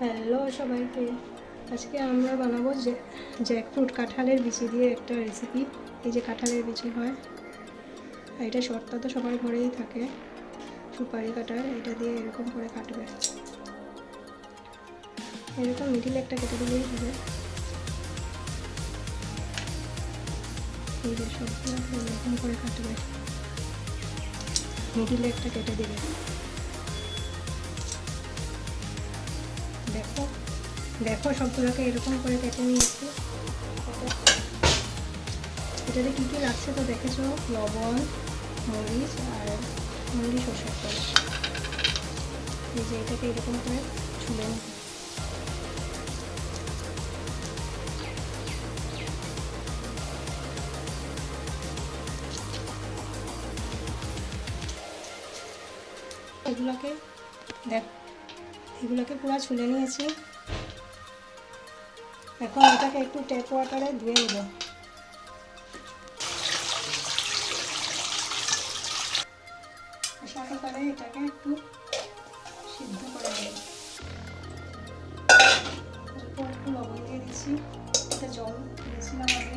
Hello সবাইকে, আজকে আমরা বানাবো জ্যাকফ্রুট, কাঁঠালের বিচি দিয়ে একটা রেসিপি। এই যে কাঁঠালের বিচি হয়, এটা শর্টটা তো সবার ঘরেই থাকে, সুপারি কাটার। এটা দিয়ে এরকম করে কাটবে, এরকম মিডিলে একটা কেটে দিলেই হবে। এই যে সবগুলো এরকম করে কাটবে, মিডিলে একটা কেটে দিবে। দেখো দেখো সবগুলোকে এরকম করে কেটে নিয়েছি। এটাতে কী কী লাগছে তো দেখেছো, লবণ, মরিচ আর মুড়ি, সরষের তেল। এই যে এটাকে এরকম করে ছুলে নিই। এগুলোকে পুরো ছুলে নিয়েছি। এখন এটাকে একটু ট্যাপ ওয়াটারে ধুয়ে নেব। সকালে এটাকে একটু সিদ্ধ করে নেব। অল্প একটু লবণ দিয়ে দিচ্ছি, এটা জল দিয়েছিলাম আগে।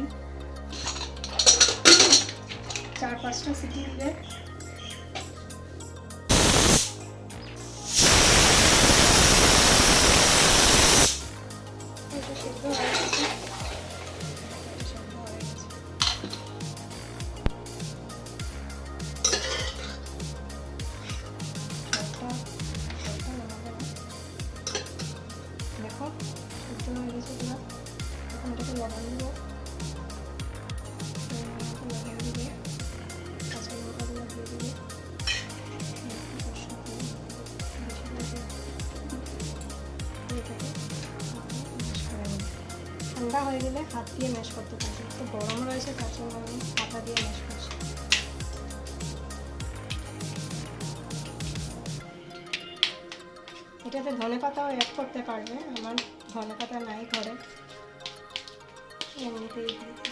4-5টা সিটি দিলে এটা সিদ্ধ হয়ে গেছে। দেখো সিদ্ধ হয়ে গেছে পুরো। এখন এটাকে লবণ দেবো, লবণ দিয়ে কাঁচা লঙ্কাগুলো দিয়ে দেবো। ঠান্ডা হয়ে গেলে হাত দিয়ে ম্যাশ করতে পারবে। একটু গরম রয়েছে তার জন্য আমি হাতা দিয়ে ম্যাশ করছি। এটাতে ধনে পাতাও অ্যাড করতে পারবে, আমার ধনে পাতা নাই ঘরে, এমনিতেই দিয়ে